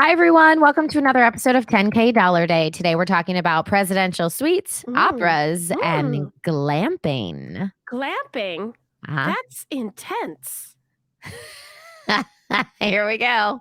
Hi, everyone. Welcome to another episode of 10K Dollar Day. Today, we're talking about presidential suites, Mm, operas, and mm, glamping. glamping? Uh That's intense. huh. Here we go.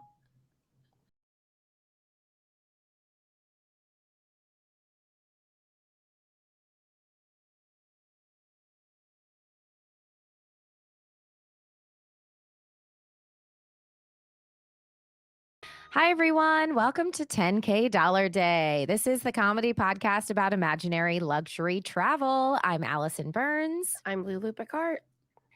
Hi, everyone. Welcome to 10K Dollar Day. This is the comedy podcast about imaginary luxury travel. I'm Alison Burns. I'm Lulu Picard.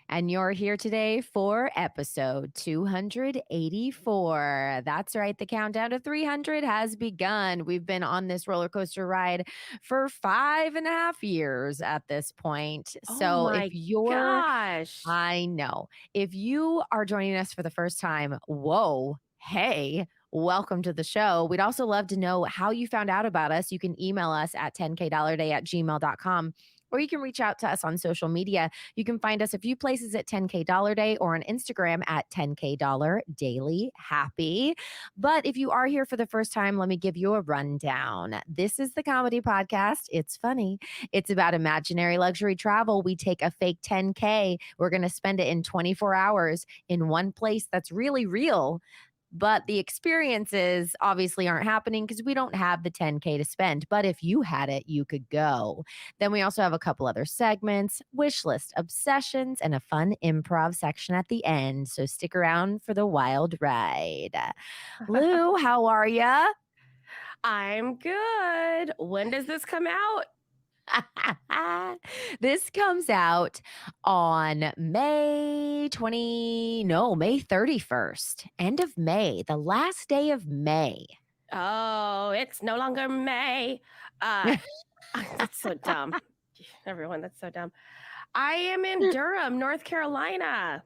And you're here today for episode 284. That's right. The countdown to 300 has begun. We've been on this roller coaster ride for 5.5 years at this point. Oh So if my you're, gosh. I know, if you are joining us for the first time, whoa, hey, welcome to the show. We'd also love to know how you found out about us. You can email us at 10kdollarday@gmail.com, or you can reach out to us on social media. You can find us a few places at 10K Dollar Day or on Instagram at 10K Dollar Daily Happy. But if you are here for the first time, let me give you a rundown. This is the comedy podcast. It's funny. It's about imaginary luxury travel. We take a fake 10K. We're going to spend it in 24 hours in one place that's really real, but the experiences obviously aren't happening because we don't have the 10K to spend. But if you had it, you could go. Then we also have a couple other segments, wish list, obsessions, and a fun improv section at the end. So stick around for the wild ride. Lou, how are ya? I'm good. When does this come out? This comes out on May 31st, end of May, the last day of May. Oh, it's no longer May. Uh, that's so dumb. Everyone, that's so dumb. I am in Durham, North Carolina.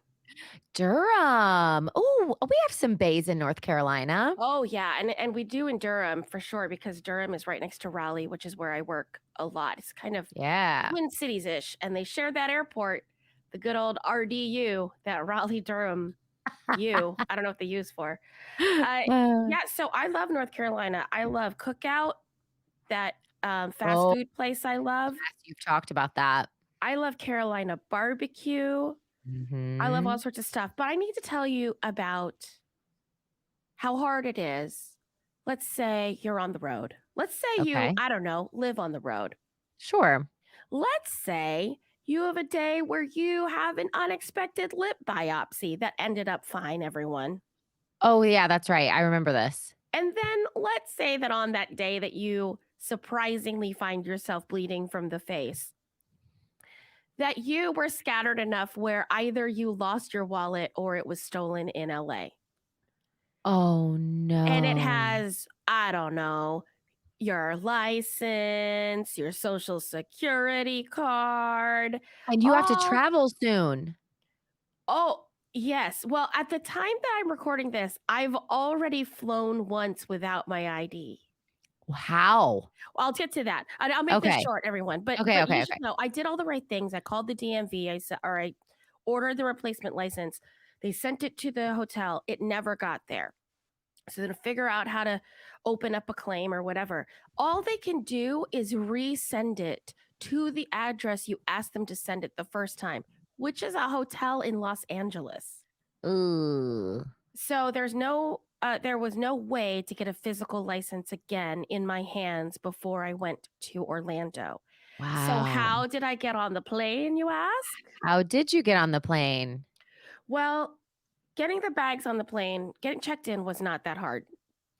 Durham. Oh, we have some bays in North Carolina. Oh yeah, and we do in Durham for sure because Durham is right next to Raleigh, which is where I work a lot. It's kind of Yeah. Twin Cities ish, and they share that airport, the good old RDU, that Raleigh Durham U. I don't know what they use for. Uh, Uh, yeah, so I love North Carolina. I love Cookout, that fast oh, food place I love. yes, you've talked about that. I love Carolina barbecue. I love all Mhm. sorts of stuff. But I need to tell you about how hard it is. Let's say you're on the road. Let's say you, Okay. I don't know, live on the road. Sure. Let's say you have a day where you have an unexpected lip biopsy that ended up fine, everyone. Oh, yeah, that's right. I remember this. And then let's say that on that day that you surprisingly find yourself bleeding from the face, that you were scattered enough where either you lost your wallet or it was stolen in LA. Oh, And it no. has, I don't know, your license, your social security card. And you have to Oh, travel soon. oh, yes. Well, at the time that I'm recording this, I've already flown once without my ID. How? Well, I'll get to that. I'll make this Okay. short, everyone. But Okay, you okay, should okay. know, I did all the right things. I called the DMV. I said, or I ordered the replacement license. They sent it to the hotel. It never got there. So then to figure out how to open up a claim or whatever, all they can do is resend it to the address you asked them to send it the first time, which is a hotel in Los Angeles. Ooh. So there was no way to get a physical license again in my hands before I went to Orlando. So Wow. how did I get on the plane, you ask? How did you get on the plane? Well, getting the bags on the plane, getting checked in was not that hard.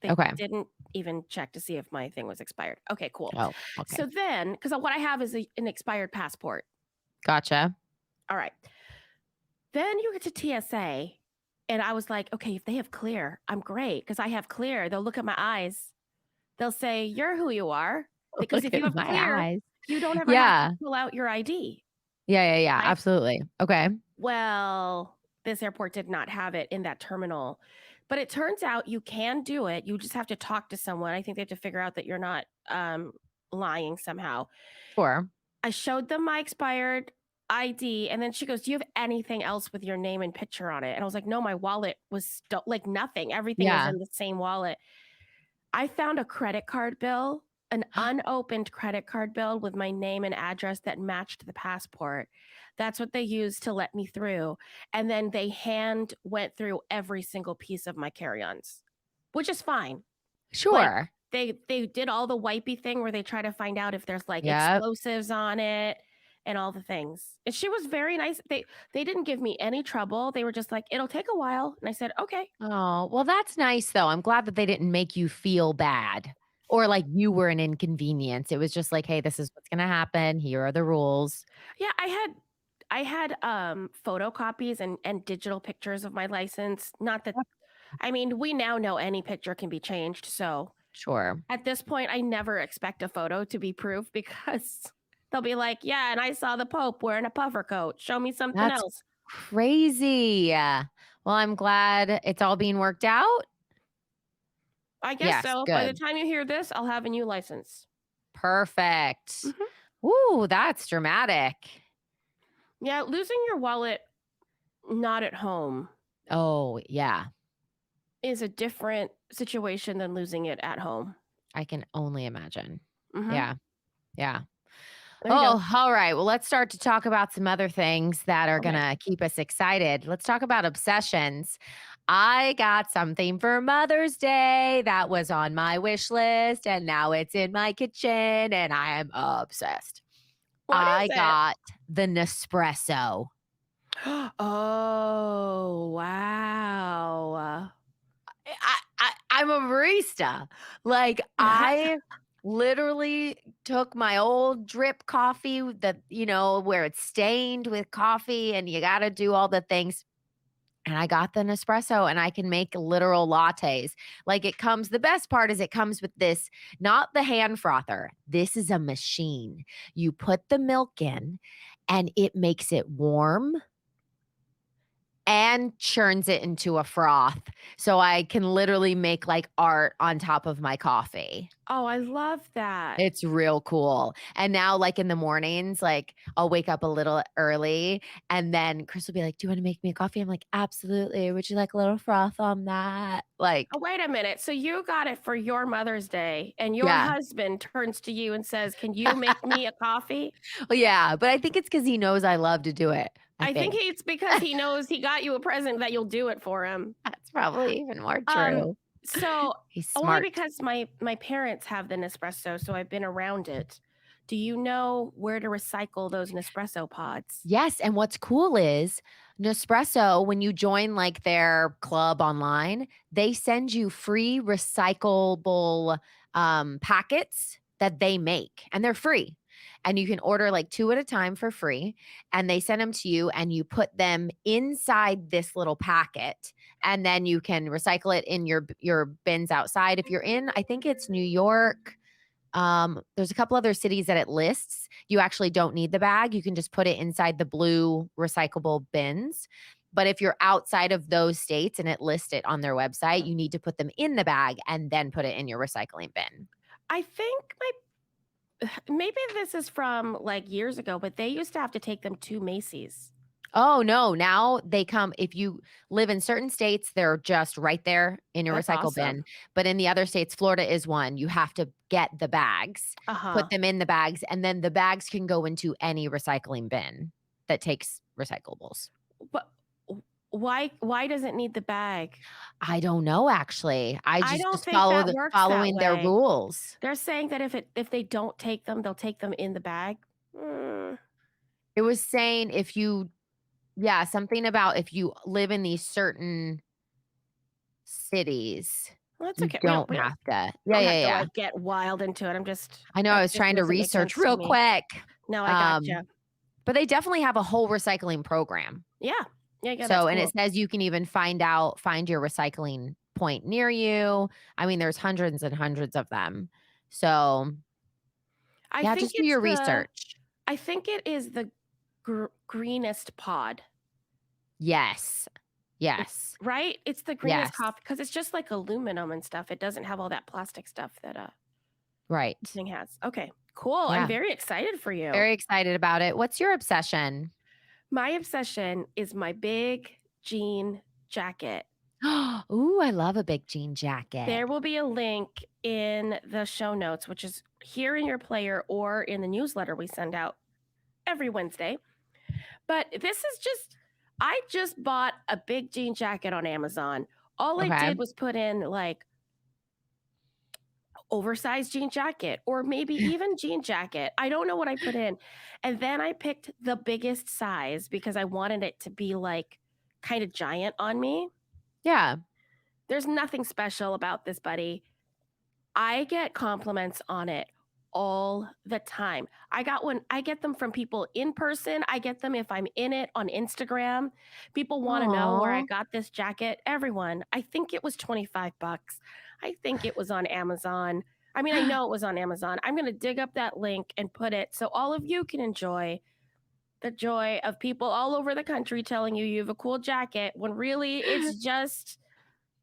They Okay. didn't even check to see if my thing was expired. Okay, cool. Oh, okay. So then, because what I have is an expired passport. Gotcha. All right. Then you get to TSA, and I was like, okay, if they have clear, I'm great because I have clear. They'll look at my eyes. They'll say, you're who you are. Because Look if at you have my clear, eyes. you don't ever have to Yeah. pull out your ID, Yeah, right? absolutely. Okay. Well, this airport did not have it in that terminal. But it turns out you can do it. You just have to talk to someone. I think they have to figure out that you're not lying somehow. Sure. I showed them my expired ID, and then she goes, "Do you have anything else with your name and picture on it?" And I was like, "No, my wallet was like nothing. Everything was Yeah. in the same wallet." I found a credit card bill, an unopened credit card bill with my name and address that matched the passport. That's what they used to let me through. And then they hand went through every single piece of my carry-ons, which is fine. Like Sure. they did all the wipey thing where they try to find out if there's like Yep. explosives on it and all the things. And she was very nice. They didn't give me any trouble. They were just like, "It'll take a while." And I said, "Okay." Oh, well, that's nice though. I'm glad that they didn't make you feel bad or like you were an inconvenience. It was just like, hey, this is what's going to happen. Here are the rules. Yeah, I had photocopies and digital pictures of my license. Not that I mean, we now know any picture can be changed, so Sure. at this point I never expect a photo to be proof because they'll be like, "Yeah, and I saw the Pope wearing a puffer coat. Show me something That's else." crazy. Well, I'm glad it's all being worked out. I guess Yes, so. By the good. time you hear this, I'll have a new license. Perfect. Mhm. Ooh, that's dramatic. Yeah, losing your wallet not at home Oh, yeah. is a different situation than losing it at home. I can only imagine. Mhm. Yeah. Yeah. There you go. Oh, all right. Well, let's start to talk about some other things that are going Okay. to keep us excited. Let's talk about obsessions. I got something for Mother's Day that was on my wish list, and now it's in my kitchen, and I am obsessed. What I is it? got the Nespresso. Oh, wow. I'm a barista. Like, I literally took my old drip coffee that, where it's stained with coffee and you got to do all the things. And I got the Nespresso and I can make literal lattes. Like the best part is it comes with this, not the hand frother. This is a machine. You put the milk in and it makes it warm and churns it into a froth. So I can literally make like art on top of my coffee. Oh, I love that. It's real cool. And now, like in the mornings, like I'll wake up a little early and then Chris will be like, "Do you want to make me a coffee?" I'm like, "Absolutely. Would you like a little froth on that?" Oh, Like, wait a minute. So you got it for your Mother's Day, and your yeah. husband turns to you and says, "Can you make me a coffee?" Well, yeah. But I think it's because he knows I love to do it. I I think think it's because he knows he got you a present that you'll do it for him. that's probably even more Um, true. so He's only smart. because my parents have the Nespresso, so I've been around it. Do you know where to recycle those Nespresso pods? Yes, and what's cool is Nespresso, when you join like their club online, they send you free recyclable packets that they make, and they're free. And you can order like 2 at a time for free, and they send them to you and you put them inside this little packet, and then you can recycle it in your bins outside. If you're in, I think it's New York, there's a couple other cities that it lists. You actually don't need the bag. You can just put it inside the blue recyclable bins. But if you're outside of those states and it lists it on their website, you need to put them in the bag and then put it in your recycling bin. I think maybe this is from like years ago, but they used to have to take them to Macy's. Oh, no. Now they come, if you live in certain states, they're just right there in your That's recycle awesome. bin. But in the other states, Florida is one, you have to get the bags, Uh-huh. put them in the bags, and then the bags can go into any recycling bin that takes recyclables. But why does it need the bag? I don't know actually. I I just don't just think that works that following their way. rules. They're saying that if they don't take them, they'll take them in the bag. Mm, It was saying if you yeah, something about if you live in these certain cities, well, that's you okay. don't have to. We Yeah, don't yeah, have to yeah. like get wild into it. I'm just I know I that was just trying to doesn't make research sense to real me. quick. No, I Um, gotcha. but they definitely have a whole recycling program. Yeah. Yeah, yeah, that's So, and it cool. says you can even find your recycling point near you. I mean, there's hundreds and hundreds of them. So, I yeah, think just do it's your the research. I think it is the greenest pod. Yes. It's Yes. right? It's the greenest Yes. coffee because it's just like aluminum and stuff. It doesn't have all that plastic stuff that this Right. thing has. Okay, cool. I'm Yeah. very excited for you. Very excited about it. What's your obsession? My obsession is my big jean jacket. Ooh, I love a big jean jacket. There will be a link in the show notes, which is here in your player or in the newsletter we send out every Wednesday. But this is just, I just bought a big jean jacket on Amazon. All I Okay. did was put in like oversized jean jacket or maybe even jean jacket. I don't know what I put in. And then I picked the biggest size because I wanted it to be like kind of giant on me. Yeah. There's nothing special about this, buddy. I get compliments on it all the time. I get them from people in person. I get them if I'm in it on Instagram. People want to know where I Aw. got this jacket. Everyone, I think it was 25 bucks. I think it was on Amazon. I mean, I know it was on Amazon. I'm going to dig up that link and put it so all of you can enjoy the joy of people all over the country telling you have a cool jacket when really it's just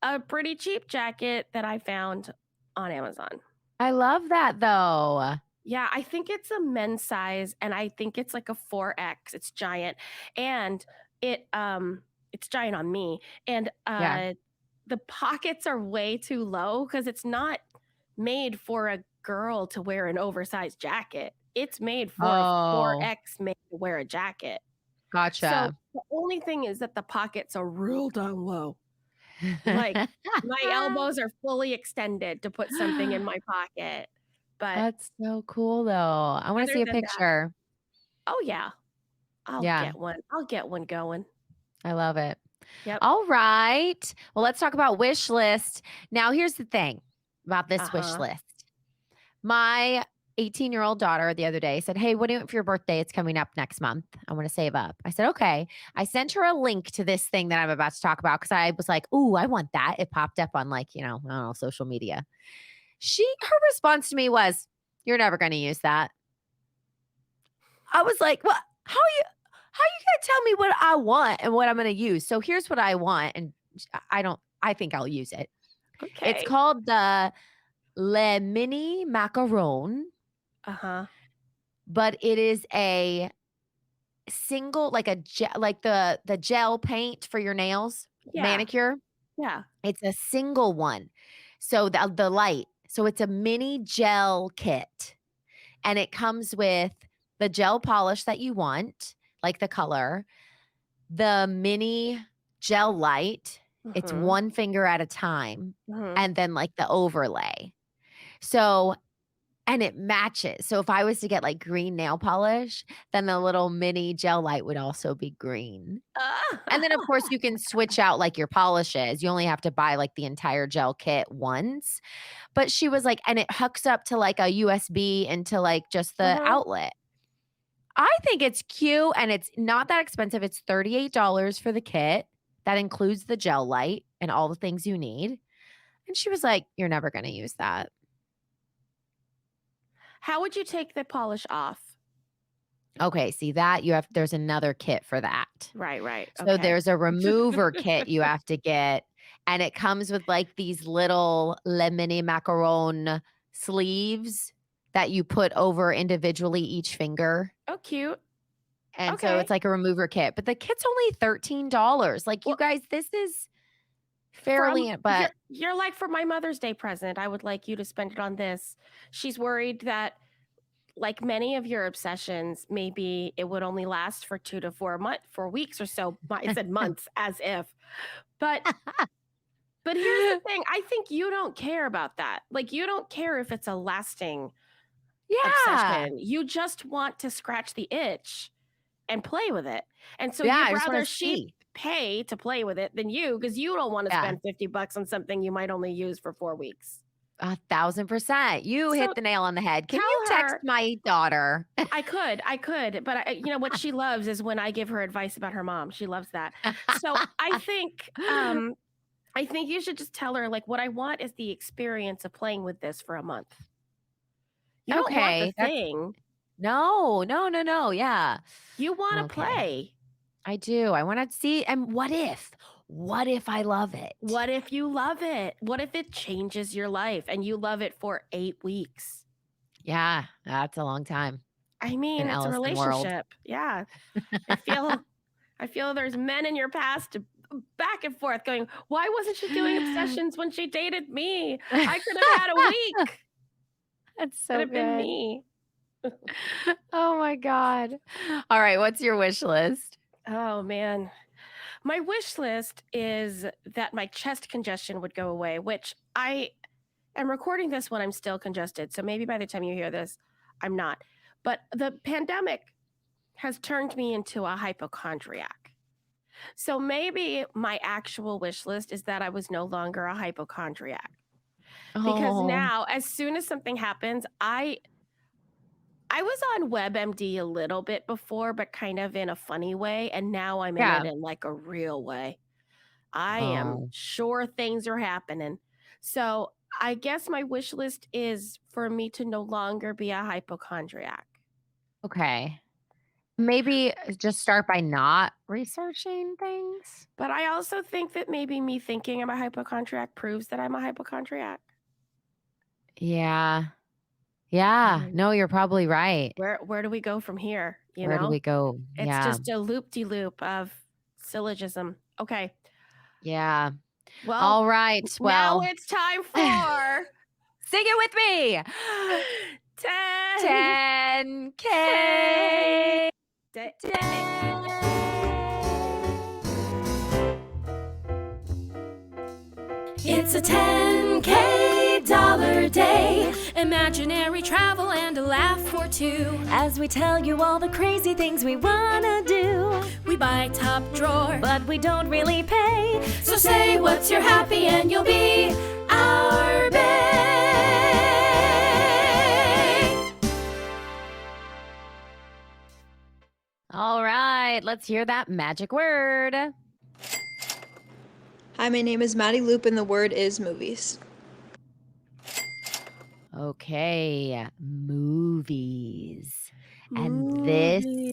a pretty cheap jacket that I found on Amazon. I love that though. Yeah, I think it's a men's size and I think it's like a 4X. It's giant. And it's giant on me. And Yeah. the pockets are way too low cuz it's not made for a girl to wear an oversized jacket. It's made for a Oh, 4X made to wear a jacket. So gotcha. the only thing is that the pockets are real down low. Like, my elbows are fully extended to put something in my pocket, but That's so cool though. I want to other see a than that, picture. oh, yeah, Yeah, I'll get one going. I love it. Yep. All right. Well, let's talk about wish list. Now, here's the thing about this wish Uh-huh. list. My 18-year-old daughter the other day said, "Hey, what do you want for your birthday? It's coming up next month. I want to save up." I said, "Okay." I sent her a link to this thing that I'm about to talk about because I was like, "Ooh, I want that." It popped up on like, I don't know, social media. Her response to me was, "You're never going to use that." I was like, "What? How you gonna tell me what I want and what I'm gonna use?" So here's what I want, and I think I'll use it. It's Okay. called the Le Mini Macaron, Uh-huh. but it is a single like like the gel paint for your nails, Yeah, manicure. yeah. It's a single one. So the light. So it's a mini gel kit. And it comes with the gel polish that you want, like the color, the mini gel light. It's Mhm, one finger at a time, mhm. and then like the overlay. So, and it matches. So if I was to get like green nail polish, then the little mini gel light would also be green. And then of course you can switch out like your polishes. You only have to buy like the entire gel kit once. But she was like, and it hooks up to like a USB into like just the Uh-huh. outlet. I think it's cute and it's not that expensive. It's $38 for the kit. That includes the gel light and all the things you need. And she was like, "You're never gonna use that." How would you take the polish off? Okay, see that there's another kit for that. Right, right, So okay. there's a remover kit you have to get, and it comes with like these little lemony macaron sleeves that you put over individually each finger. Oh, cute. And so Okay. it's like a remover kit, but the kit's only $13. Like, you Well, guys, this is from fairly but you're like, "For my Mother's Day present, I would like you to spend it on this." She's worried that like many of your obsessions, maybe it would only last for 2 to 4 weeks or so. I said months as if. But here's the thing, I think you don't care about that. Like, you don't care if it's a lasting Yeah. obsession. You just want to scratch the itch and play with it. And so Yeah, you'd I just wanna rather she see. pay to play with it than you because you don't wanna Yeah, spend 50 bucks on something you might only use for 4 weeks. 1,000%. You So hit the nail on the head. Can you tell text her my daughter? I could, but what she loves is when I give her advice about her mom. She loves that. So I think you should just tell her like what I want is the experience of playing with this for a month. You don't want the Okay, that's thing. no, no, no, no, yeah. You want to Okay, play. I do. I wanna see and what if? What if I love it? What if you love it? What if it changes your life and you love it for 8 weeks? Yeah, that's a long time I in mean, it's a Allison world. relationship. Yeah. I feel I feel there's men in your past back and forth going, why wasn't she doing obsessions when she dated me? I could have had a week. That's Could so have been good. me. Oh my God. All right. What's your wish list? Oh man. My wish list is that my chest congestion would go away, which I am recording this when I'm still congested. So maybe by the time you hear this, I'm not. But the pandemic has turned me into a hypochondriac. So maybe my actual wish list is that I was no longer a hypochondriac. Because Oh, now, as soon as something happens, I was on WebMD a little bit before, but kind of in a funny way, and now I'm in it yeah. in like a real way. I am Oh, sure things are happening. So I guess my wish list is for me to no longer be a hypochondriac. okay. Maybe just start by not researching things. But I also think that maybe me thinking I'm a hypochondriac proves that I'm a hypochondriac. Yeah. Yeah. Mhm. No, you're probably right. Where do we go from here? You Where do know, we go? it's Yeah. just a loop de loop of syllogism. Okay, Yeah. well, All right. now Well, it's time sing for it with me. 10K 10K day. It's a $10K day. Imaginary travel and a laugh or two. As we tell you all the crazy things we wanna do. We buy top drawer, but we don't really pay. So say what's your happy and you'll be our bae. All right. Let's hear that magic word. Hi, my name is Maddie Loop, and the word is movies. Okay. Movies. And this Movie.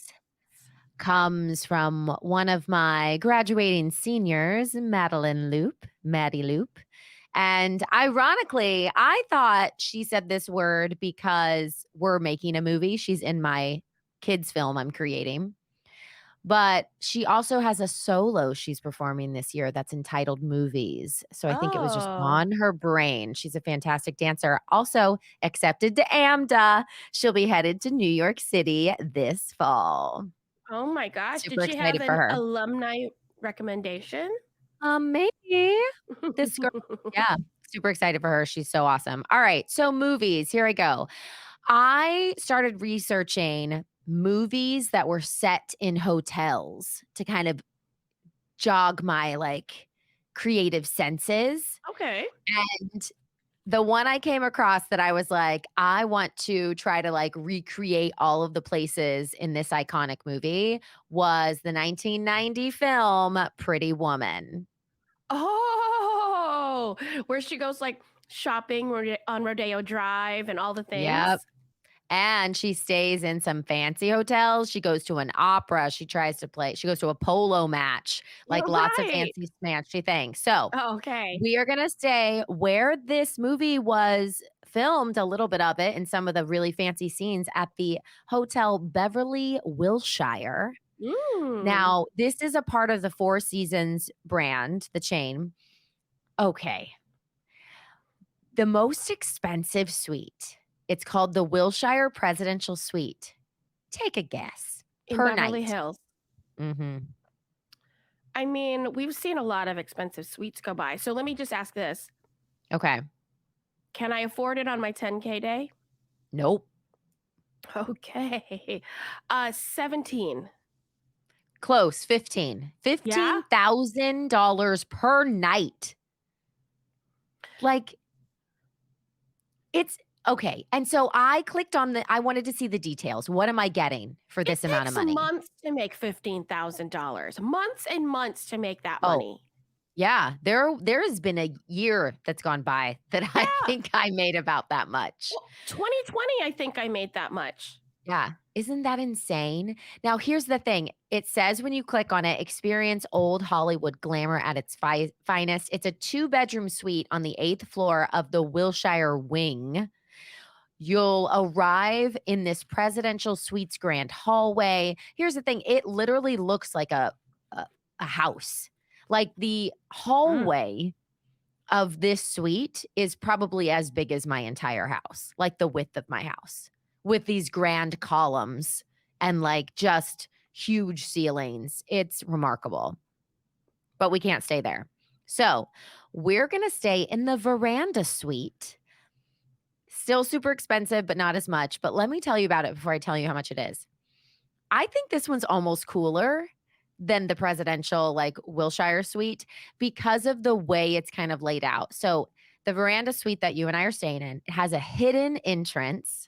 comes from one of my graduating seniors, Maddie Loop. And ironically, I thought she said this word because we're making a movie. She's in my kids' film I'm creating. But she also has a solo she's performing this year that's entitled Movies. So I think it was just Oh, on her brain. She's a fantastic dancer. Also accepted to AMDA. She'll be headed to New York City this fall. oh my gosh. Did Super she have excited for an her. alumni recommendation? Maybe this girl. Yeah, super excited for her. She's so awesome. All right, so movies. Here I go. I started researching movies that were set in hotels to kind of jog my like creative senses. Okay. And the one I came across that I was like, I want to try to like recreate all of the places in this iconic movie was the 1990 film Pretty Woman. Oh, where she goes like shopping on Rodeo Drive and all the Yep. things. And she stays in some fancy hotels. She goes to an opera. She goes to a polo match, like All lots of right. fancy smashy things. So Oh, okay. we are going to stay where this movie was filmed, a little bit of it, and some of the really fancy scenes at the Hotel Beverly Wilshire. Mm. Now, this is a part of the Four Seasons brand, the chain. Okay. The most expensive suite. It's called the Wilshire Presidential Suite. Take a guess In per Beverly night. Hills. Mhm. I mean, we've seen a lot of expensive suites go by. So let me just ask this. Okay. Can I afford it on my 10K day? Nope. Okay. 17. Close. 15. Yeah? $15,000 per night. Like, it's okay. And so I clicked on I wanted to see the details. What am I getting for It this amount of takes money? months to make $15,000. Months and months to make that Oh, money. yeah. There has been a year that's gone by that I Yeah. think I made about that much. Well, 2020, I think I made that much. Yeah. Isn't that insane? Now, here's the thing. It says when you click on it, experience old Hollywood glamour at its finest. It's a 2-bedroom suite on the 8th floor of the Wilshire Wing. You'll arrive in this presidential suite's grand hallway. Here's the thing. It literally looks like a house. Like the hallway of this suite is probably as big as my entire house, like the width of my house, with these grand columns and like just huge ceilings. It's remarkable. But we can't stay there. So we're going to stay in the veranda suite. Still super expensive, but not as much. But let me tell you about it before I tell you how much it is. I think this one's almost cooler than the presidential, like Wilshire suite, because of the way it's kind of laid out. So the veranda suite that you and I are staying in, it has a hidden entrance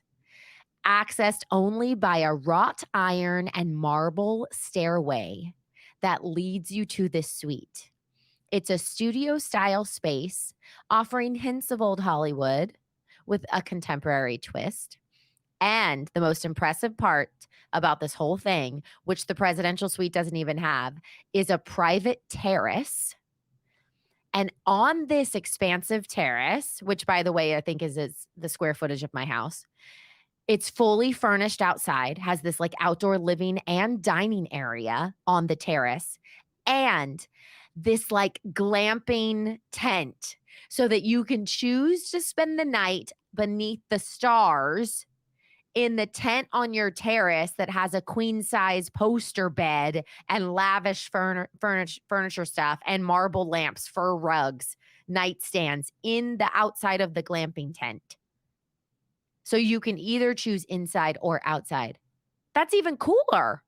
accessed only by a wrought iron and marble stairway that leads you to this suite. It's a studio style space offering hints of old Hollywood with a contemporary twist. And the most impressive part about this whole thing, which the presidential suite doesn't even have, is a private terrace. And on this expansive terrace, which by the way, I think is the square footage of my house, it's fully furnished outside, has this like outdoor living and dining area on the terrace, and this like glamping tent so that you can choose to spend the night beneath the stars in the tent on your terrace that has a queen size poster bed and lavish furniture stuff and marble lamps, fur rugs, nightstands in the outside of the glamping tent. So you can either choose inside or outside. That's even cooler.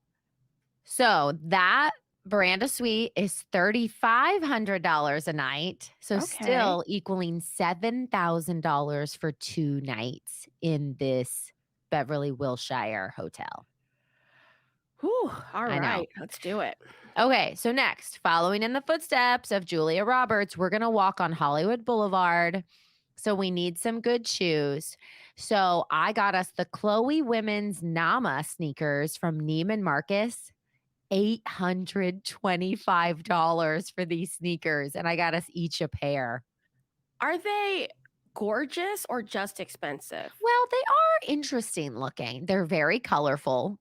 So that veranda suite is $3,500 a night. So still equaling $7,000 for 2 nights in this Beverly Wilshire hotel. Whew, all right, let's do it. Okay, so next, following in the footsteps of Julia Roberts, we're going to walk on Hollywood Boulevard. So we need some good shoes. So I got us the Chloe Women's Nama sneakers from Neiman Marcus. $825 for these sneakers. And I got us each a pair. Are they gorgeous or just expensive? Well, they are interesting looking. They're very colorful.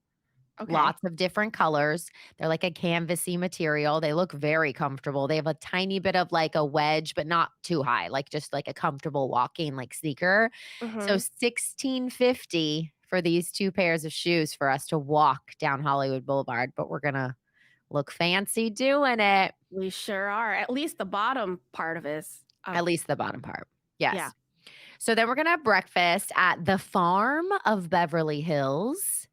Okay. Lots of different colors. They're like a canvasy material. They look very comfortable. They have a tiny bit of like a wedge, but not too high, like just like a comfortable walking like sneaker. So $1,650 for these 2 pairs of shoes for us to walk down Hollywood Boulevard, but we're going to look fancy doing it. We sure are. At least the bottom part of it is. At least the bottom part. Yes. Yeah. So then we're going to have breakfast at the Farm of Beverly Hills.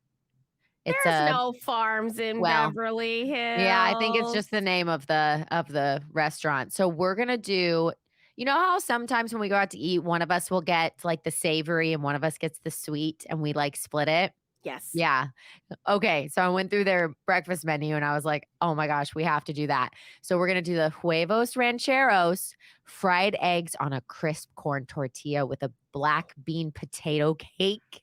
There's no farms in Beverly Hills. Yeah, I think it's just the name of the restaurant. So we're going to do, you know how sometimes when we go out to eat, one of us will get like the savory and one of us gets the sweet and we like split it? Yes. Yeah. Okay. So I went through their breakfast menu and I was like, oh my gosh, we have to do that. So we're going to do the huevos rancheros, fried eggs on a crisp corn tortilla with a black bean potato cake.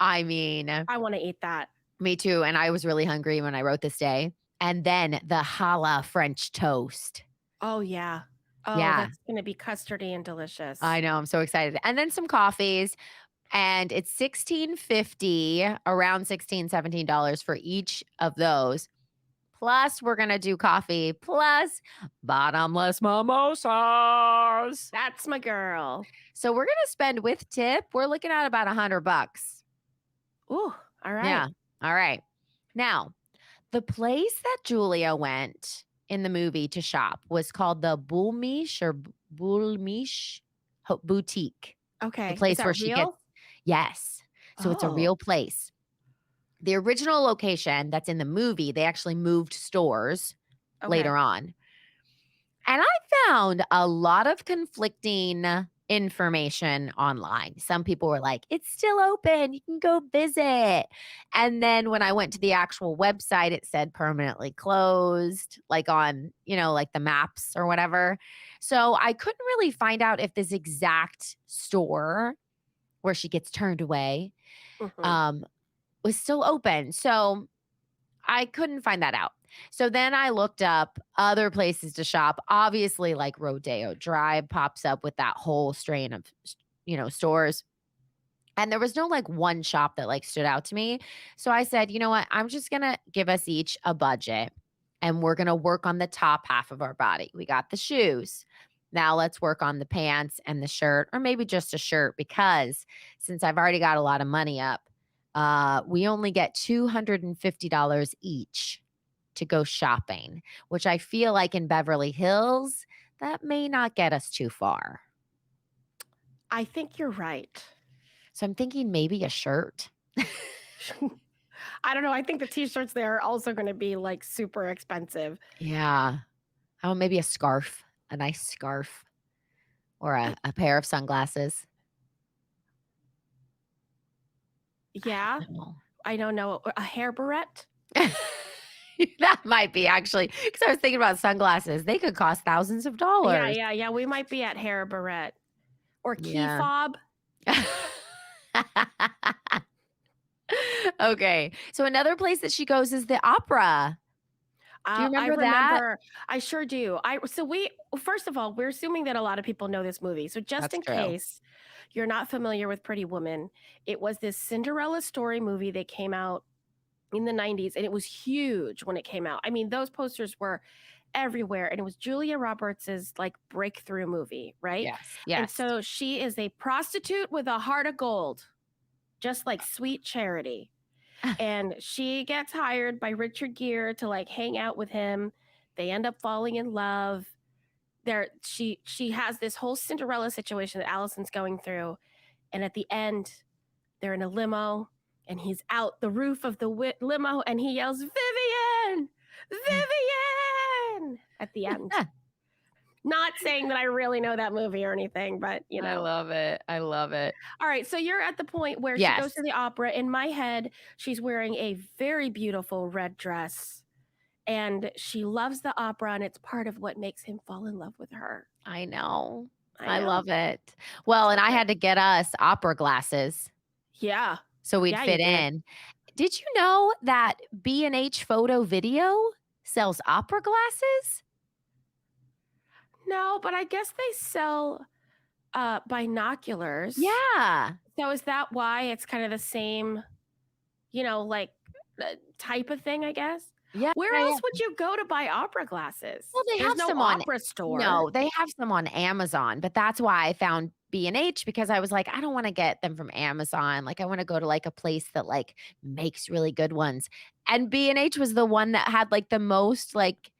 I mean, I want to eat that. Me too. And I was really hungry when I wrote this day. And then the challah French toast. Oh, yeah. Oh, yeah. That's going to be custardy and delicious. I know. I'm so excited. And then some coffees. And it's $1,650, around $16, $17 for each of those. Plus, we're going to do coffee, plus bottomless mimosas. That's my girl. So we're going to spend with tip, we're looking at about $100. Ooh, all right. Yeah. All right. Now, the place that Julia went in the movie to shop was called the Bulmish Boutique. Okay. The place where she gets. Yes. So it's a real place. The original location that's in the movie, they actually moved stores later on. And I found a lot of conflicting information online. Some people were like, it's still open. You can go visit. And then when I went to the actual website, it said permanently closed, like on, like the maps or whatever. So I couldn't really find out if this exact store where she gets turned away was still open. So I couldn't find that out. So then I looked up other places to shop. Obviously, like Rodeo Drive pops up with that whole strain of, stores. And there was no like one shop that like stood out to me. So I said, you know what? I'm just going to give us each a budget. and we're going to work on the top half of our body. We got the shoes. Now let's work on the pants and the shirt, or maybe just a shirt, because since I've already got a lot of money up, we only get $250 each to go shopping, which I feel like in Beverly Hills, that may not get us too far. I think you're right. So I'm thinking maybe a shirt. I don't know. I think the t-shirts there are also going to be like super expensive. Yeah. Oh, maybe a scarf, a nice scarf, or a pair of sunglasses. Yeah. I don't know. A hair barrette? That might be actually, because I was thinking about sunglasses. They could cost thousands of dollars. Yeah. We might be at hair barrette or key Yeah. fob. Okay. So another place that she goes is the opera. Do you remember that? I sure do. First of all, we're assuming that a lot of people know this movie. So just That's in true. case you're not familiar with Pretty Woman, it was this Cinderella story movie that came out in the 90s, and it was huge when it came out. I mean, those posters were everywhere, and it was Julia Roberts' like breakthrough movie, right? Yes. And so she is a prostitute with a heart of gold, just like Sweet Charity. And she gets hired by Richard Gere to like hang out with him. They end up falling in love. She has this whole Cinderella situation that Alison's going through, and at the end, they're in a limo, and he's out the roof of the limo, and he yells, "Vivian! Vivian!" at the end. Not saying that I really know that movie or anything, but you know. I love it. All right, so you're at the point where she goes to the opera. In my head, she's wearing a very beautiful red dress, and she loves the opera, and it's part of what makes him fall in love with her. I know. I love it. Well, and I had to get us opera glasses. Yeah. So we'd fit in. Did you know that B&H Photo Video sells opera glasses? No, but I guess they sell binoculars. Yeah. So is that why it's kind of the same, like type of thing, I guess? Yeah. Where else would you go to buy opera glasses? Well, There's no some opera store. No, they have some on Amazon, but that's why I found B&H, because I was like, I don't want to get them from Amazon. Like, I want to go to like a place that like makes really good ones. And B&H was the one that had like the most like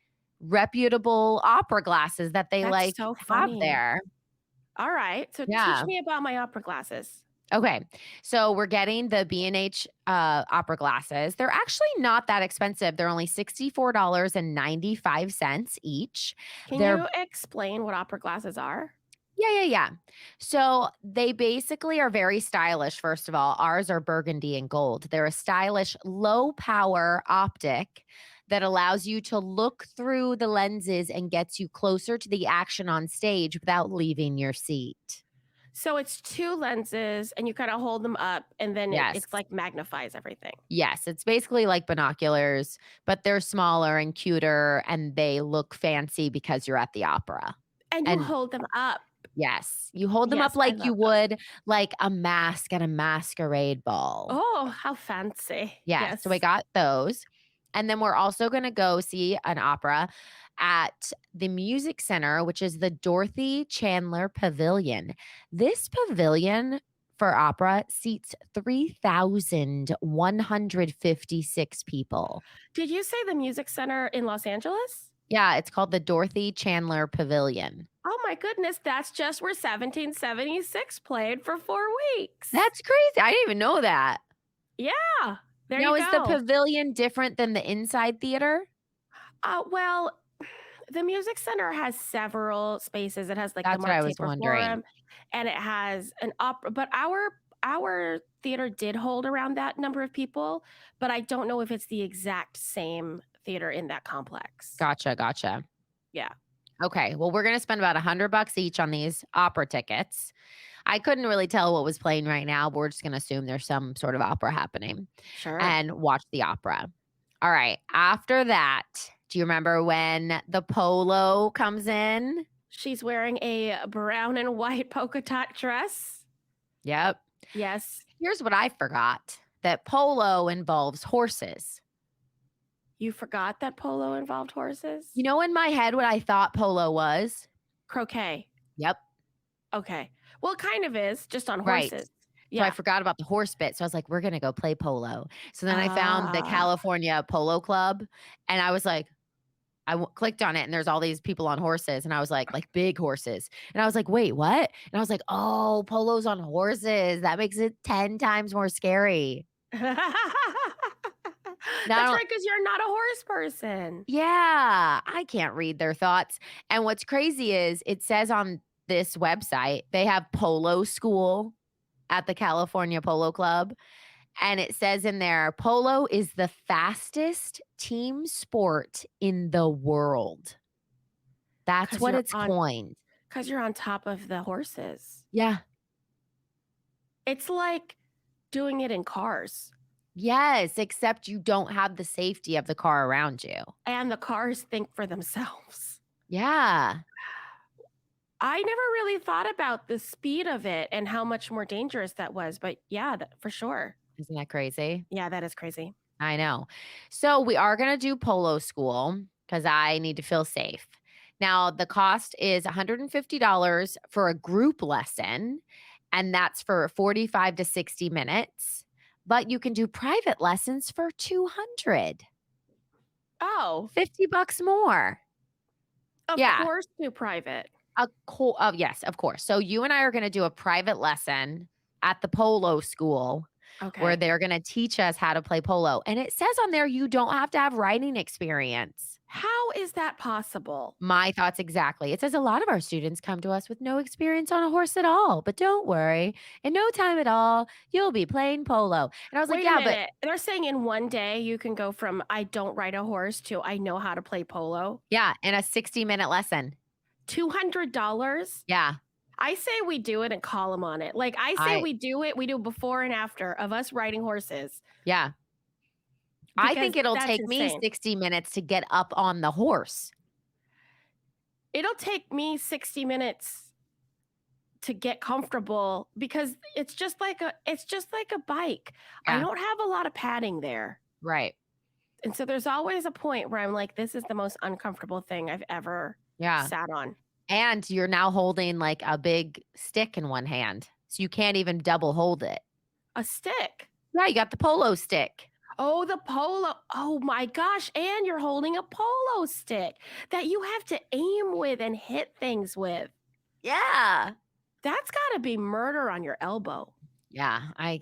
reputable opera glasses that they That's so have funny. there. All right. So teach me about my opera glasses. Okay. So we're getting the B&H opera glasses. They're actually not that expensive. They're only $64.95 each. Can you explain what opera glasses are? Yeah. So they basically are very stylish, first of all. Ours are burgundy and gold. They're a stylish, low-power optic that allows you to look through the lenses and gets you closer to the action on stage without leaving your seat. So it's two lenses, and you kind of hold them up, and then it's like magnifies everything. Yes, it's basically like binoculars, but they're smaller and cuter, and they look fancy because you're at the opera. And you hold them up. Yes, you hold them up like you would like a mask at a masquerade ball. Oh, how fancy. Yes. So I got those. And then we're also going to go see an opera at the Music Center, which is the Dorothy Chandler Pavilion. This pavilion for opera seats 3,156 people. Did you say the Music Center in Los Angeles? Yeah, it's called the Dorothy Chandler Pavilion. Oh my goodness, that's just where 1776 played for 4 weeks. That's crazy. I didn't even know that. Yeah. There now, you is go. the pavilion different than the inside theater? Well, the Music Center has several spaces. It has like That's the what I Marte was Forum, wondering. and it has an opera. But our theater did hold around that number of people, but I don't know if it's the exact same theater in that complex. Gotcha. Yeah. Okay. Well, we're going to spend about $100 each on these opera tickets. I couldn't really tell what was playing right now, but we're just going to assume there's some sort of opera happening. Sure. And watch the opera. All right. After that, do you remember when the polo comes in? She's wearing a brown and white polka dot dress. Yep. Yes. Here's what I forgot, that polo involves horses. You forgot that polo involved horses? You know, in my head, what I thought polo was? Croquet. Yep. Okay. Well, it kind of is, just on Right. horses. So I Yeah. forgot about the horse bit. So I was like, we're going to go play polo. So then I found the Ah. California Polo Club and I was like, clicked on it and there's all these people on horses and I was like big horses. And I was like, wait, what? And I was like, oh, polo's on horses. That makes it 10 times more scary. That's Now, right, because you're not a horse person. yeah, I can't read their thoughts. And what's crazy is it says on this website, they have polo school at the California Polo Club. And it says in there, polo is the fastest team sport in the world. That's 'Cause what you're it's on coined. Because you're on top of the horses. Yeah. It's like doing it in cars. Yes, except you don't have the safety of the car around you. And the cars think for themselves. Yeah. I never really thought about the speed of it and how much more dangerous that was. But yeah, for sure. Isn't that crazy? Yeah, that is crazy. I know. So we are going to do polo school because I need to feel safe. Now, the cost is $150 for a group lesson, and that's for 45 to 60 minutes. But you can do private lessons for 200. Oh, $50 more. of Yeah. course, do private. Yes, of course. So you and I are going to do a private lesson at the polo school Okay. where they're going to teach us how to play polo. And it says on there you don't have to have riding experience. How is that possible? My thoughts exactly. It says a lot of our students come to us with no experience on a horse at all, but don't worry. In no time at all, you'll be playing polo. And I was like, Wait yeah, a minute. They're saying in one day you can go from I don't ride a horse to I know how to play polo. yeah, in a 60-minute lesson. $200? Yeah. I say we do it and call them on it. Like I say we do it. We do before and after of us riding horses. Yeah. I think Because it'll that's take me insane. 60 minutes to get up on the horse. It'll take me 60 minutes to get comfortable because it's just like a bike. I Yeah. don't have a lot of padding there. Right. And so there's always a point where I'm like, this is the most uncomfortable thing I've ever Yeah. sat on. And you're now holding like a big stick in one hand. So you can't even double hold it. A stick. Yeah, you got the polo stick. Oh, the polo. Oh my gosh. And you're holding a polo stick that you have to aim with and hit things with. Yeah. That's got to be murder on your elbow. Yeah. I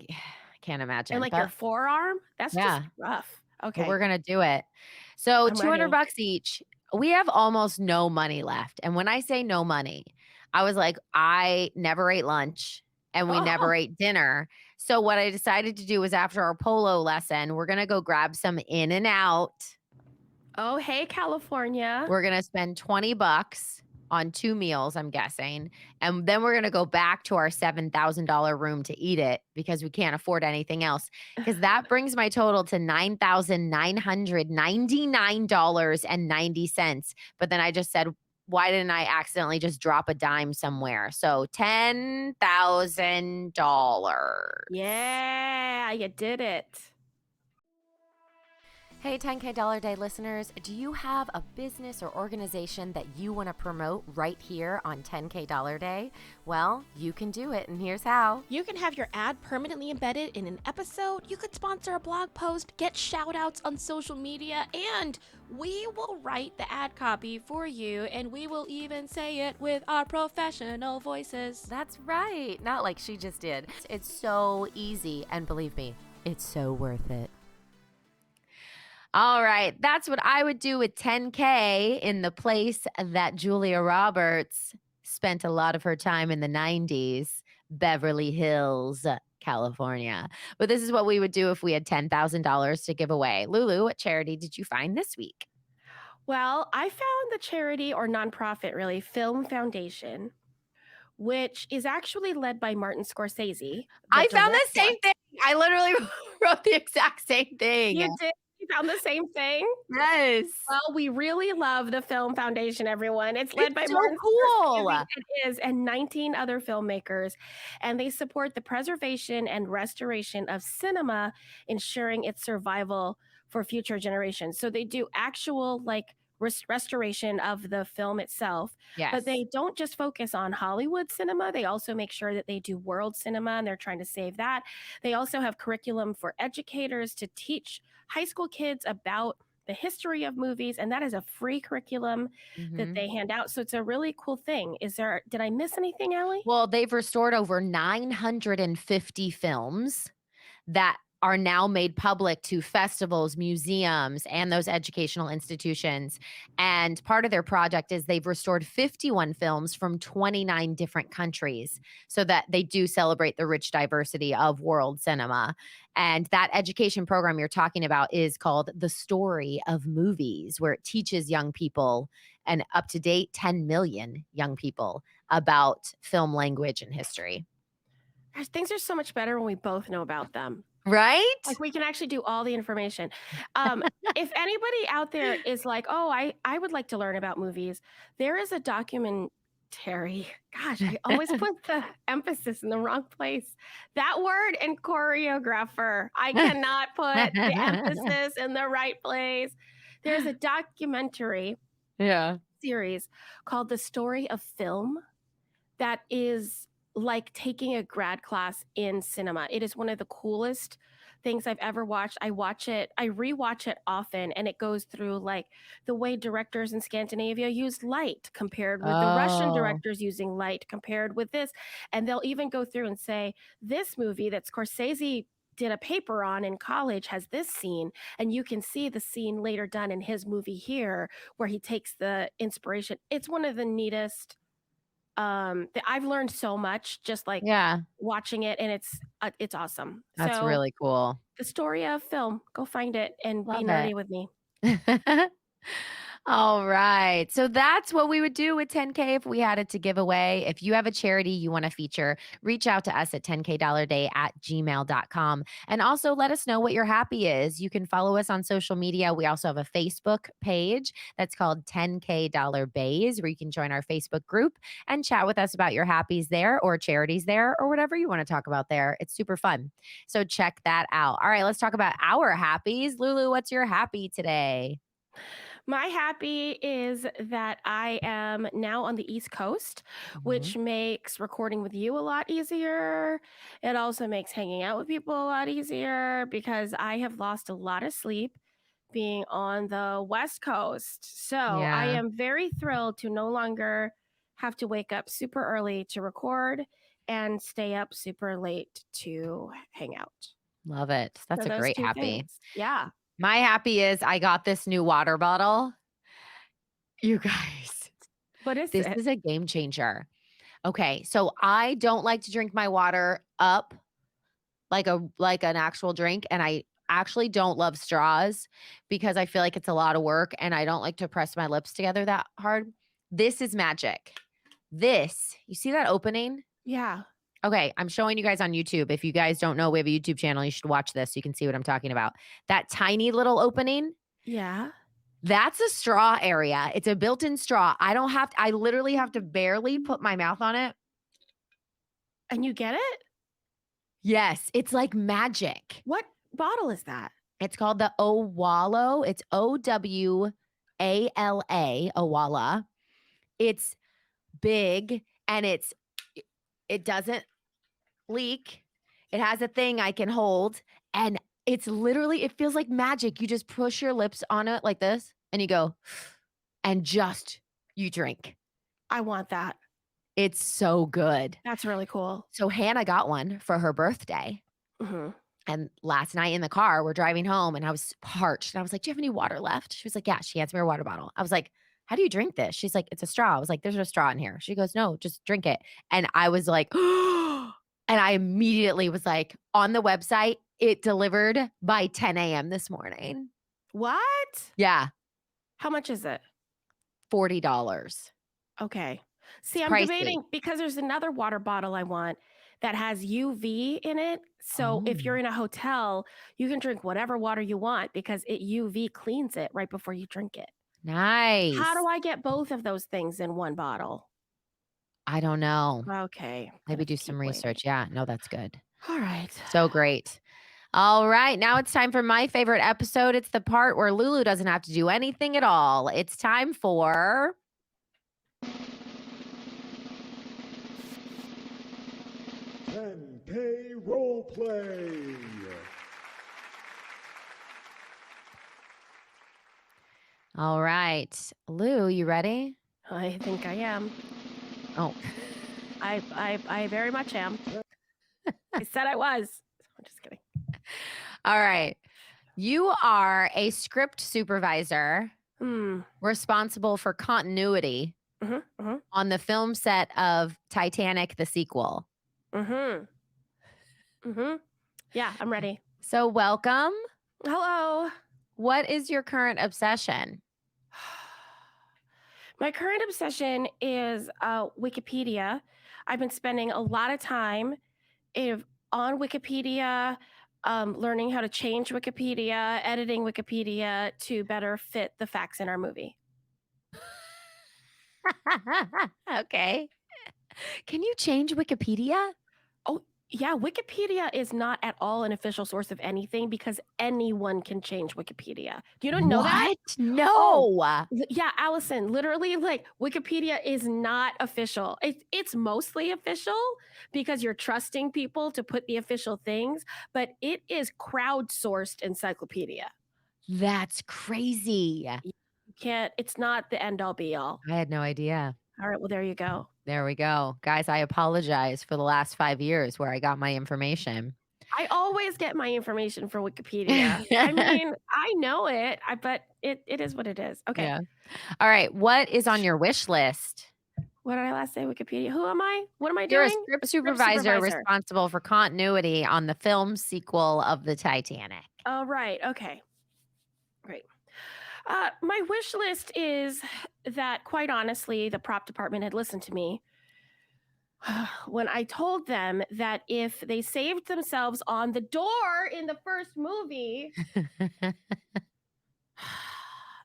can't imagine. And like but, your forearm. That's Yeah. just rough. but Okay. we're going to do it. So I'm $200 ready. each. We have almost no money left. And when I say no money, I was like, I never ate lunch and we never Oh. ate dinner. So what I decided to do was after our polo lesson, we're going to go grab some In-N-Out. Oh, hey, California. We're going to spend $20 on 2 meals, I'm guessing. And then we're going to go back to our $7,000 room to eat it because we can't afford anything else. Because that brings my total to $9,999.90. But then I just said, why didn't I accidentally just drop a dime somewhere? So $10,000. Yeah, you did it. Hey, 10K Dollar Day listeners, do you have a business or organization that you want to promote right here on 10K Dollar Day? Well, you can do it, and here's how. You can have your ad permanently embedded in an episode, you could sponsor a blog post, get shout outs on social media, and we will write the ad copy for you, and we will even say it with our professional voices. That's right. Not like she just did. It's so easy, and believe me, it's so worth it. All right, that's what I would do with 10K in the place that Julia Roberts spent a lot of her time in the 90s, Beverly Hills, California. But this is what we would do if we had $10,000 to give away. Lulu, what charity did you find this week? Well, I found the charity or nonprofit, really, Film Foundation, which is actually led by Martin Scorsese. I found the same thing. I literally wrote the exact same thing. You did? You found the same thing? Yes. Well, we really love the Film Foundation, everyone. It's led by so Martin cool. Scorsese. It is, and 19 other filmmakers. And they support the preservation and restoration of cinema, ensuring its survival for future generations. So they do actual like restoration of the film itself, Yes. but they don't just focus on Hollywood cinema. They also make sure that they do world cinema, and they're trying to save that. They also have curriculum for educators to teach high school kids about the history of movies, and that is a free curriculum that Mhm. they hand out. So it's a really cool thing. Did I miss anything, Allie? Well, they've restored over 950 films that are now made public to festivals, museums, and those educational institutions. And part of their project is they've restored 51 films from 29 different countries so that they do celebrate the rich diversity of world cinema. And that education program you're talking about is called The Story of Movies, where it teaches young people and up to date 10 million young people about film language and history. Gosh, things are so much better when we both know about them. Right? Like we can actually do all the information. If anybody out there is like, oh, I would like to learn about movies, there is a documentary. Gosh, I always put the emphasis in the wrong place. That word and choreographer. I cannot put the emphasis in the right place. There's a documentary Yeah. series called The Story of Film that is like taking a grad class in cinema. It is one of the coolest things I've ever watched. I rewatch it often, and it goes through like the way directors in Scandinavia use light compared with the Russian Oh. directors using light compared with this. And they'll even go through and say, this movie that Scorsese did a paper on in college has this scene, and you can see the scene later done in his movie here where he takes the inspiration. It's one of the neatest I've learned so much just like Yeah, watching it, and it's awesome. that's So really cool. The Story of Film, go find it and be Love nerdy it. with me. All right. So that's what we would do with 10K if we had it to give away. If you have a charity you want to feature, reach out to us at 10kday at gmail.com. And also let us know what your happy is. You can follow us on social media. We also have a Facebook page that's called 10K Dollar Bays, where you can join our Facebook group and chat with us about your happies there or charities there or whatever you want to talk about there. It's super fun. So check that out. All right, let's talk about our happies. Lulu, what's your happy today? My happy is that I am now on the East Coast, which makes recording with you a lot easier. It also makes hanging out with people a lot easier because I have lost a lot of sleep being on the West Coast. So I Yeah. am very thrilled to no longer have to wake up super early to record and stay up super late to hang out. Love it. That's So a those great two happy. things. Yeah. My happy is I got this new water bottle. You guys, What is this it? is a game changer. Okay, so I don't like to drink my water up like an actual drink, and I actually don't love straws because I feel like it's a lot of work and I don't like to press my lips together that hard. This is magic. You see that opening? Yeah. Okay, I'm showing you guys on YouTube. If you guys don't know, we have a YouTube channel. You should watch this so you can see what I'm talking about. That tiny little opening, Yeah. that's a straw area. It's a built-in straw. I literally have to barely put my mouth on it. And you get it? Yes, it's like magic. What bottle is that? It's called the Owala. It's Owala, Owala. It's big and it doesn't leak. It has a thing I can hold, and it feels like magic. You just push your lips on it like this and you go and you drink. I want that. It's so good. That's really cool. So Hannah got one for her birthday. Mhm. And last night in the car, we're driving home and I was parched. And I was like, do you have any water left? She was like, yeah. She hands me her water bottle. I was like, how do you drink this? She's like, it's a straw. I was like, there's no straw in here. She goes, no, just drink it. And I was like, and I immediately was like, on the website, it delivered by 10 a.m. this morning. What? Yeah, How much is it? $40. Okay. See, It's I'm pricey. debating because there's another water bottle I want that has UV in it. So if you're in a hotel, you can drink whatever water you want because it UV cleans it right before you drink it. Nice. How do I get both of those things in one bottle? I don't know. Okay. Maybe do some research. Yeah, no, that's good. All right. So great. All right, now it's time for my favorite episode. It's the part where Lulu doesn't have to do anything at all. It's time for 10K Roleplay. All right. Lou, you ready? I think I am. Oh, I very much am. I said I was. I'm just kidding. all right. You are a script supervisor responsible for continuity on the film set of Titanic, the sequel. Yeah, I'm ready. So, welcome. Hello. What is your current obsession? My current obsession is Wikipedia. I've been spending a lot of time on Wikipedia, learning how to change Wikipedia, editing Wikipedia to better fit the facts in our movie. Okay. Can you change Wikipedia? Oh, yeah, Wikipedia is not at all an official source of anything because anyone can change Wikipedia. You don't know that? What? No. Yeah, Alison, literally, like Wikipedia is not official. It's mostly official because you're trusting people to put the official things, but it is crowdsourced encyclopedia. That's crazy. You can't, it's not the end all be all. I had no idea. All right, well, there you go. There we go. Guys, I apologize for the last 5 years where I got my information. I always get my information from Wikipedia. I mean, I know it, but it is what it is. Okay. Yeah. All right. What is on your wish list? What did I last say? Wikipedia. Who am I? What am I You're doing? a script supervisor responsible for continuity on the film sequel of the Titanic. Oh, right. Okay. Great. My wish list is that, quite honestly, the prop department had listened to me when I told them that if they saved themselves on the door in the first movie,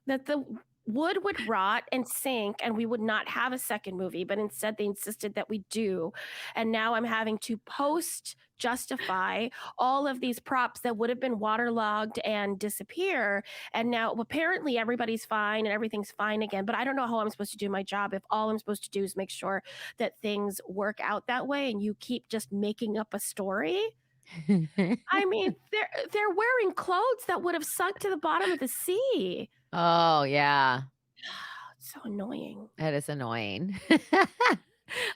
that the wood would rot and sink and we would not have a second movie, but instead they insisted that we do. And now I'm having to justify all of these props that would have been waterlogged and disappear. And now apparently everybody's fine and everything's fine again, but I don't know how I'm supposed to do my job if all I'm supposed to do is make sure that things work out that way and you keep just making up a story. I mean, they're wearing clothes that would have sunk to the bottom of the sea. Oh, yeah. It's so annoying. That is annoying.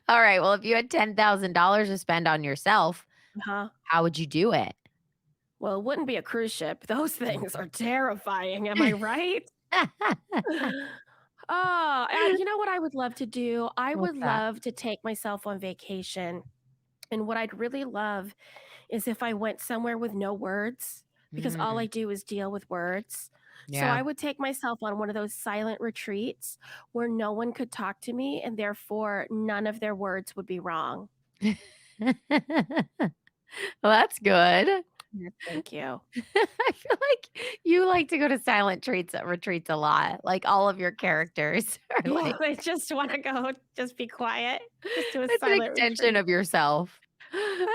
All right. Well, if you had $10,000 to spend on yourself, how would you do it? Well, it wouldn't be a cruise ship. Those things are terrifying. Am I right? Oh, you know what I would love to do? I would love to take myself on vacation. And what I'd really love is if I went somewhere with no words, because all I do is deal with words. So I would take myself on one of those silent retreats where no one could talk to me and therefore none of their words would be wrong. Well, that's good. Thank you. I feel like you like to go to silent retreats a lot. Like all of your characters are like, I just want to go, just be quiet. Just do a it's an silent extension retreat. of yourself.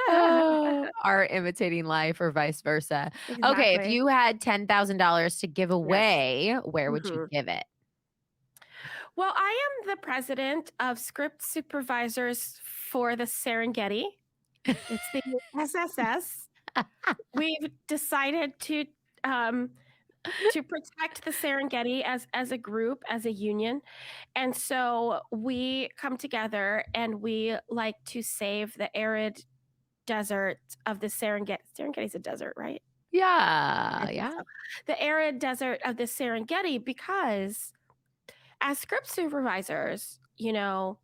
Art imitating life or vice versa. Okay, if Exactly. you had $10,000 to give away, where would you give it? Well, I am the president of script supervisors for the Serengeti. It's the SSS. We've decided to protect the Serengeti as a group, as a union. And so we come together and we like to save the arid desert of the Serengeti. Serengeti's a desert, right? Yeah. So. The arid desert of the Serengeti, because as script supervisors, you know,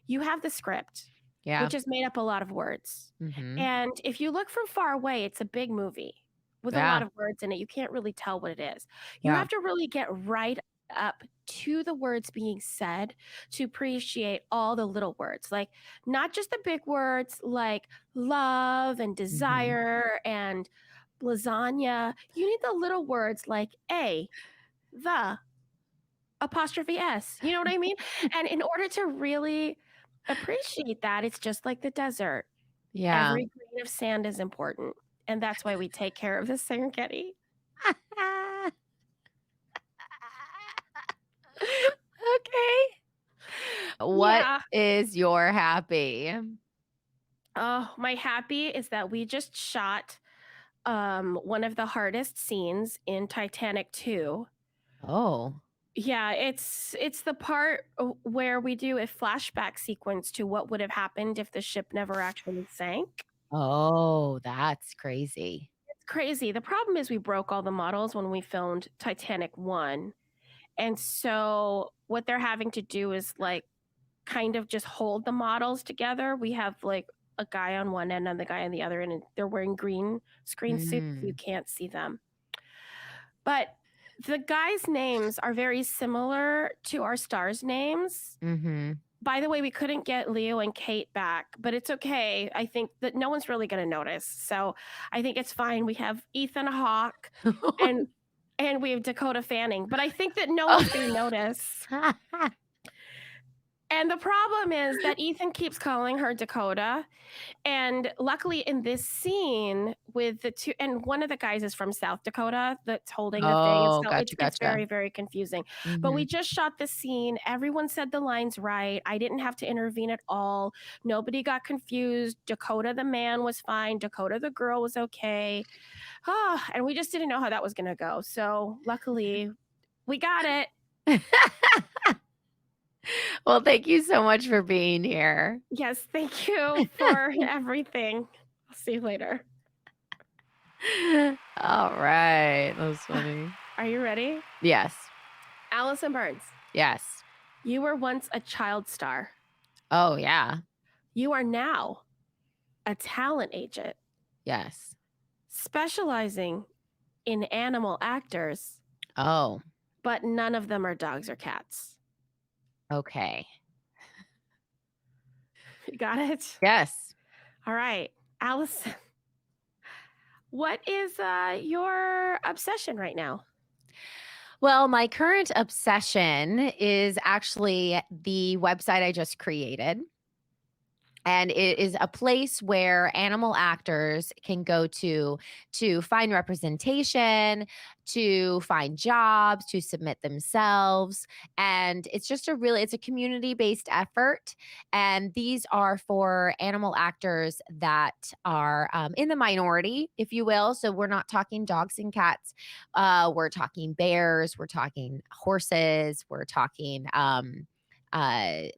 you have the script, which is made up a lot of words. And if you look from far away, it's a big movie with a lot of words in it. You can't really tell what it is. You have to really get right up to the words being said to appreciate all the little words, like not just the big words like love and desire and lasagna. You need the little words like the apostrophe S. You know what I mean? And in order to really appreciate that, it's just like the desert. Yeah. Every grain of sand is important. and that's why we take care of the Serengeti. Okay. What Yeah. is your happy? Oh, my happy is that we just shot one of the hardest scenes in Titanic 2. Oh. Yeah, it's the part where we do a flashback sequence to what would have happened if the ship never actually sank. Oh, that's crazy. It's crazy. The problem is we broke all the models when we filmed Titanic 1. And so what they're having to do is like kind of just hold the models together. We have like a guy on one end and the guy on the other end, and they're wearing green screen suits. You can't see them. But the guys' names are very similar to our stars' names. Mm-hmm. By the way, we couldn't get Leo and Kate back, but it's okay. I think that no one's really going to notice. So I think it's fine. We have Ethan Hawke and we have Dakota Fanning, but I think that no one's going to notice. And the problem is that Ethan keeps calling her Dakota. And luckily in this scene with the two, and one of the guys is from South Dakota that's holding the thing. Oh, So gotcha, it's very, gotcha. very confusing. But we just shot the scene. Everyone said the lines right. I didn't have to intervene at all. Nobody got confused. Dakota the man was fine. Dakota the girl was okay. And we just didn't know how that was going to go. So luckily we got it. Well, thank you so much for being here. Yes, thank you for everything. I'll see you later. All right. That was funny. Are you ready? Yes. Alison Burns, Yes. you were once a child star. Oh, yeah. You are now a talent agent Yes. specializing in animal actors, Oh, but none of them are dogs or cats. okay. You got it? Yes. All right. Alison, what is your obsession right now? Well, my current obsession is actually the website I just created. And it is a place where animal actors can go to find representation, to find jobs, to submit themselves. And it's just it's a community-based effort. And these are for animal actors that are in the minority, if you will. So we're not talking dogs and cats. We're talking bears, we're talking horses, we're talking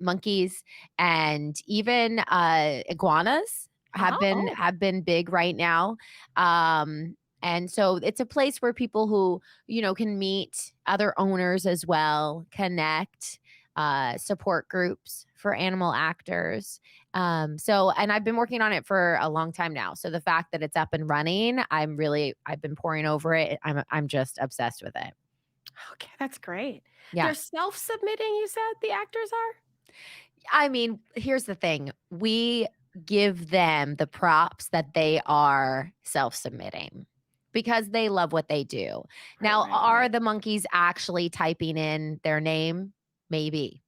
monkeys, and even iguanas have been big right now. And so it's a place where people who can meet other owners as well, connect, support groups for animal actors. And I've been working on it for a long time now. So the fact that it's up and running, I've been poring over it. I'm just obsessed with it. Okay, that's great. Yeah. They're self-submitting, you said the actors are? I mean, here's the thing. We give them the props that they are self-submitting because they love what they do. Now, are the monkeys actually typing in their name? Maybe.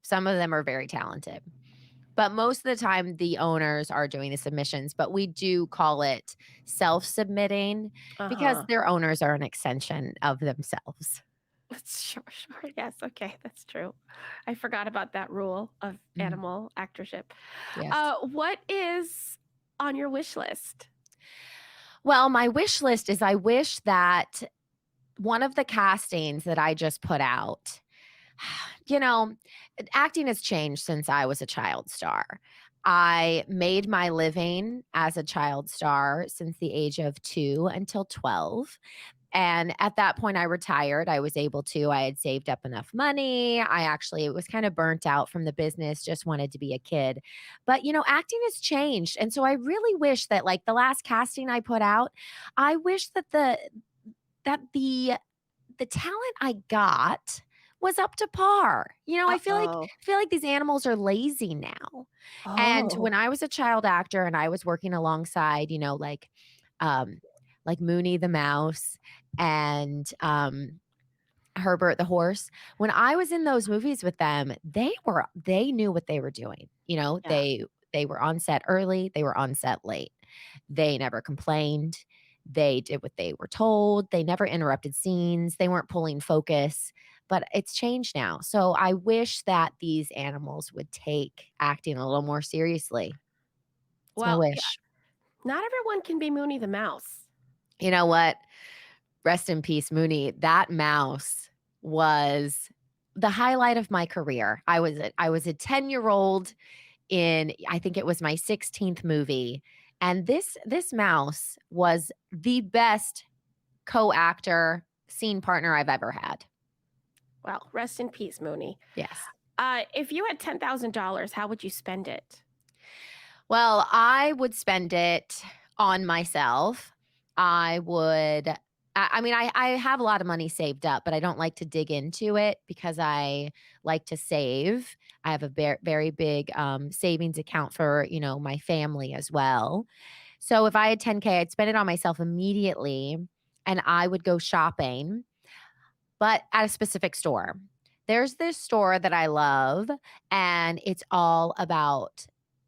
Some of them are very talented. But most of the time, the owners are doing the submissions, but we do call it self-submitting because their owners are an extension of themselves. Sure. Yes. Okay. That's true. I forgot about that rule of animal actorship. Yes. What is on your wish list? Well, my wish list is I wish that one of the castings that I just put out, acting has changed since I was a child star. I made my living as a child star since the age of 2 until 12. And at that point, I retired. I had saved up enough money. I actually was kind of burnt out from the business, just wanted to be a kid. But, acting has changed. And so I really wish that like the last casting I put out, I wish that the talent I got was up to par. I feel like these animals are lazy now. And when I was a child actor and I was working alongside, like Mooney the mouse and Herbert the horse. When I was in those movies with them, they knew what they were doing. They were on set early, they were on set late. They never complained. They did what they were told. They never interrupted scenes. They weren't pulling focus, but it's changed now. So I wish that these animals would take acting a little more seriously. It's my Well, yeah, wish. not everyone can be Mooney the mouse. You know what? Rest in peace, Mooney. That mouse was the highlight of my career. I was a 10-year-old in, I think it was my 16th movie, and this mouse was the best co-actor, scene partner I've ever had. Well, rest in peace, Mooney. Yes. If you had $10,000, how would you spend it? Well, I would spend it on myself. I would I mean, I have a lot of money saved up, but I don't like to dig into it because I like to save. I have a very big savings account for, my family as well. So if I had 10K, I'd spend it on myself immediately and I would go shopping, but at a specific store. There's this store that I love, and it's all about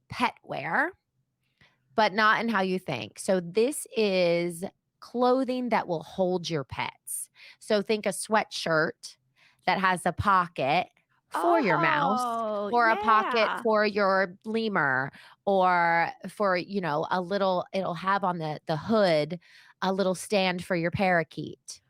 pet wear, but not in how you think. So this is clothing that will hold your pets. So think a sweatshirt that has a pocket for your mouse, Oh, or a pocket yeah. for your lemur, or for, a little, it'll have on the hood a little stand for your parakeet.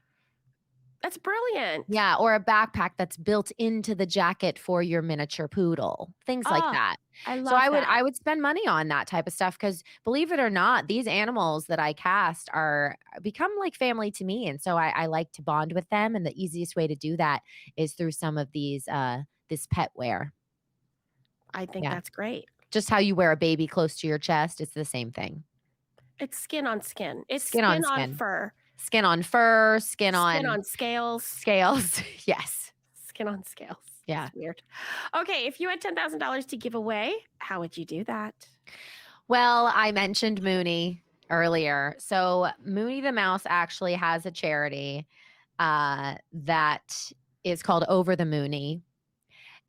That's brilliant. Yeah, or a backpack that's built into the jacket for your miniature poodle. Things like Oh, that. I love So I that. would spend money on that type of stuff because, believe it or not, these animals that I cast are become like family to me, and so I like to bond with them, and the easiest way to do that is through some of these this pet wear. I think Yeah, that's great. just how you wear a baby close to your chest, it's the same thing. It's skin on skin. It's Skin on skin on skin. fur. Skin on fur, skin Skin on on scales. scales. Yes. Skin on scales. Yeah. It's weird. Okay, if you had $10,000 to give away, how would you do that? Well, I mentioned Mooney earlier. So Mooney the Mouse actually has a charity that is called Over the Mooney.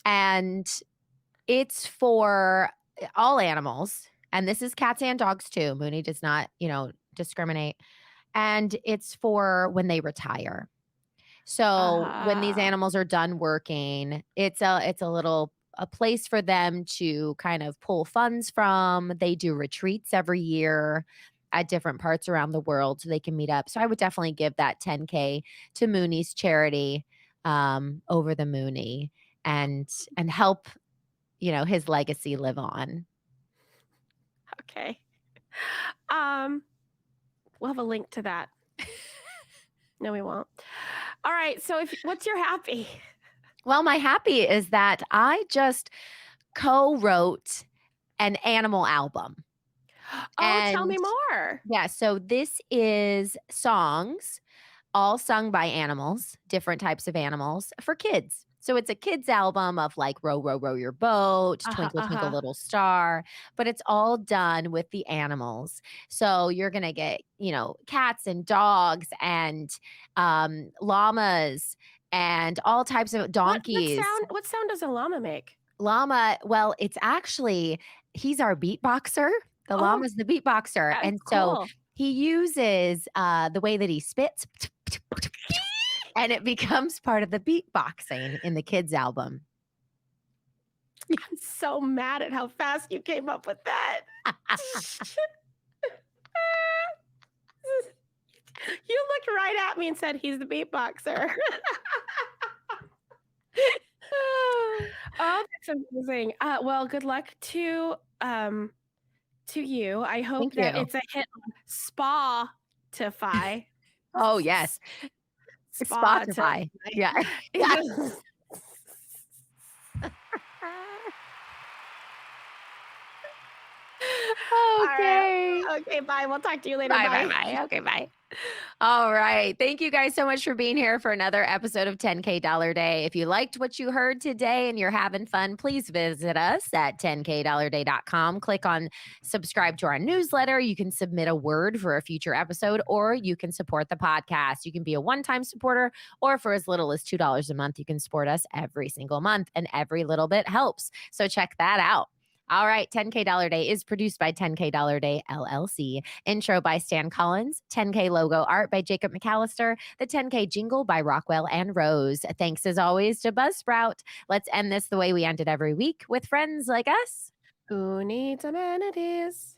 And it's for all animals. And this is cats and dogs too. Mooney does not, discriminate. And it's for when they retire. So when these Uh-huh. animals are done working, it's a place for them to kind of pull funds from. They do retreats every year at different parts around the world so they can meet up. So I would definitely give that 10K to Mooney's charity, Over the Mooney, and help, his legacy live on. Okay. We'll have a link to that. No, we won't. All right. So what's your happy? Well, my happy is that I just co-wrote an animal album. Oh, tell me And more. yeah, so this is songs all sung by animals, different types of animals for kids. So it's a kids album of like Row, Row, Row Your Boat, Uh-huh, Twinkle, Twinkle, uh-huh. Little Star, but it's all done with the animals. So you're going to get, cats and dogs and llamas and all types of donkeys. What sound does a llama make? Llama, well, it's actually, he's our beatboxer. The Oh, llama's the beatboxer. that's And so cool. he uses the way that he spits, and it becomes part of the beatboxing in the kids' album. I'm so mad at how fast you came up with that. You looked right at me and said he's the beatboxer. Oh, that's amazing. Well, good luck to you. I hope Thank that you. it's a hit on Spotify. Oh, yes. Spotify. Yeah. Yeah. All Okay. right. Okay, bye. We'll talk to you later. Bye, bye, bye. Okay, bye. All right. Thank you guys so much for being here for another episode of 10K Dollar Day. If you liked what you heard today and you're having fun, please visit us at 10kdollarday.com. Click on subscribe to our newsletter. You can submit a word for a future episode, or you can support the podcast. You can be a one-time supporter, or for as little as $2 a month, you can support us every single month, and every little bit helps. So check that out. All right, 10K Dollar Day is produced by 10K Dollar Day LLC. Intro by Stan Collins. 10K logo art by Jacob McAllister. The 10K jingle by Rockwell and Rose. Thanks as always to Buzzsprout. Let's end this the way we end it every week with friends like us. Who needs amenities?